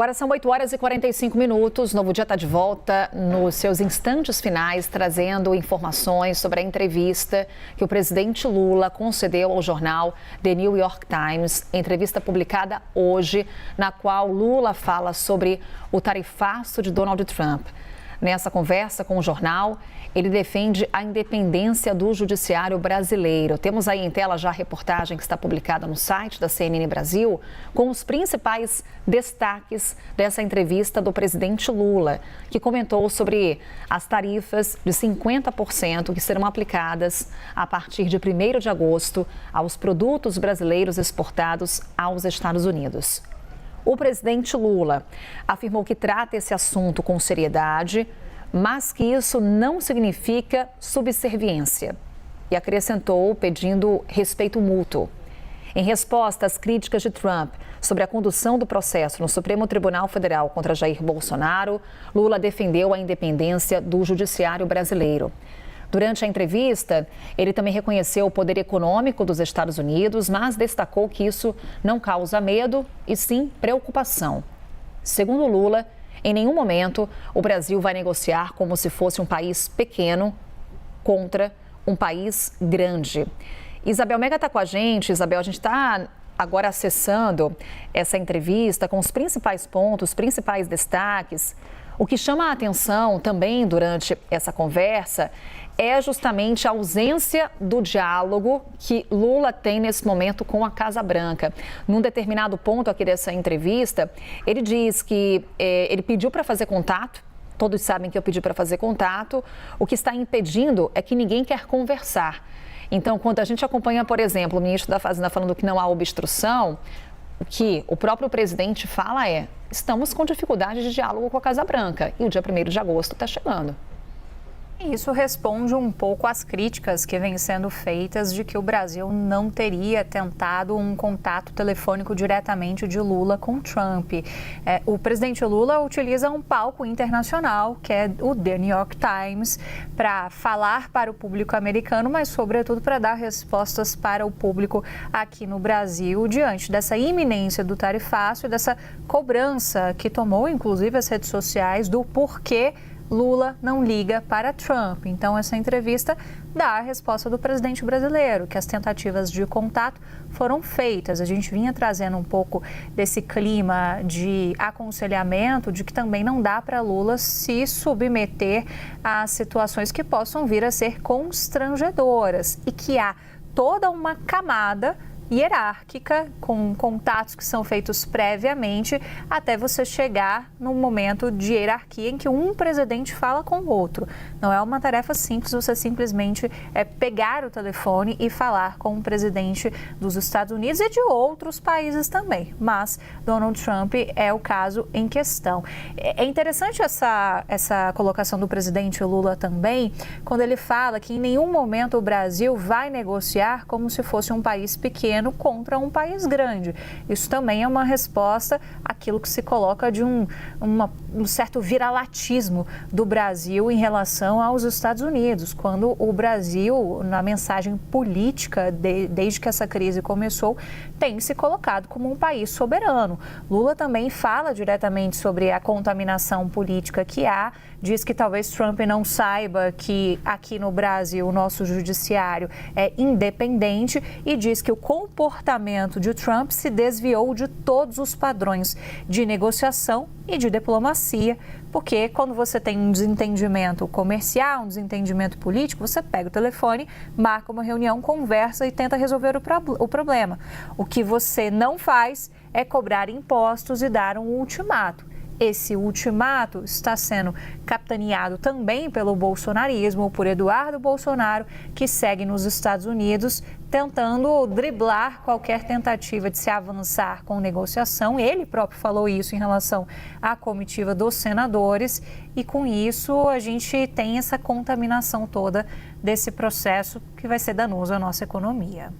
Agora são 8 horas e 45 minutos. Novo Dia está de volta nos seus instantes finais, trazendo informações sobre a entrevista que o presidente Lula concedeu ao jornal The New York Times. Entrevista publicada hoje, na qual Lula fala sobre o tarifaço de Donald Trump. Nessa conversa com o jornal, ele defende a independência do judiciário brasileiro. Temos aí em tela já a reportagem que está publicada no site da CNN Brasil, com os principais destaques dessa entrevista do presidente Lula, que comentou sobre as tarifas de 50% que serão aplicadas a partir de 1º de agosto aos produtos brasileiros exportados aos Estados Unidos. O presidente Lula afirmou que trata esse assunto com seriedade, mas que isso não significa subserviência. E acrescentou pedindo respeito mútuo. Em resposta às críticas de Trump sobre a condução do processo no Supremo Tribunal Federal contra Jair Bolsonaro, Lula defendeu a independência do judiciário brasileiro. Durante a entrevista, ele também reconheceu o poder econômico dos Estados Unidos, mas destacou que isso não causa medo e sim preocupação. Segundo Lula, em nenhum momento o Brasil vai negociar como se fosse um país pequeno contra um país grande. Isabel Mega está com a gente. Isabel, a gente está agora acessando essa entrevista com os principais pontos, os principais destaques. O que chama a atenção também durante essa conversa é justamente a ausência do diálogo que Lula tem nesse momento com a Casa Branca. Num determinado ponto aqui dessa entrevista, ele diz que ele pediu para fazer contato. Todos sabem que eu pedi para fazer contato. O que está impedindo é que ninguém quer conversar. Então, quando a gente acompanha, por exemplo, o ministro da Fazenda falando que não há obstrução, o que o próprio presidente fala é: estamos com dificuldade de diálogo com a Casa Branca e o dia 1º de agosto está chegando. Isso responde um pouco às críticas que vêm sendo feitas de que o Brasil não teria tentado um contato telefônico diretamente de Lula com Trump. O presidente Lula utiliza um palco internacional, que é o The New York Times, para falar para o público americano, mas sobretudo para dar respostas para o público aqui no Brasil, diante dessa iminência do tarifaço e dessa cobrança que tomou, inclusive, as redes sociais do porquê Lula não liga para Trump. Então, essa entrevista dá a resposta do presidente brasileiro, que as tentativas de contato foram feitas. A gente vinha trazendo um pouco desse clima de aconselhamento, de que também não dá para Lula se submeter a situações que possam vir a ser constrangedoras e que há toda uma camada hierárquica, com contatos que são feitos previamente, até você chegar num momento de hierarquia em que um presidente fala com o outro. Não é uma tarefa simples você simplesmente pegar o telefone e falar com o presidente dos Estados Unidos e de outros países também. Mas Donald Trump é o caso em questão. É interessante essa colocação do presidente Lula também, quando ele fala que em nenhum momento o Brasil vai negociar como se fosse um país pequeno contra um país grande. Isso também é uma resposta àquilo que se coloca de um certo viralatismo do Brasil em relação aos Estados Unidos, quando o Brasil, na mensagem política, desde que essa crise começou, tem se colocado como um país soberano. Lula também fala diretamente sobre a contaminação política que há, diz que talvez Trump não saiba que aqui no Brasil o nosso judiciário é independente e diz que o comportamento de Trump se desviou de todos os padrões de negociação e de diplomacia, porque quando você tem um desentendimento comercial, um desentendimento político, você pega o telefone, marca uma reunião, conversa e tenta resolver o problema. O que você não faz é cobrar impostos e dar um ultimato. Esse ultimato está sendo capitaneado também pelo bolsonarismo, por Eduardo Bolsonaro, que segue nos Estados Unidos tentando driblar qualquer tentativa de se avançar com negociação. Ele próprio falou isso em relação à comitiva dos senadores e com isso a gente tem essa contaminação toda desse processo que vai ser danoso à nossa economia.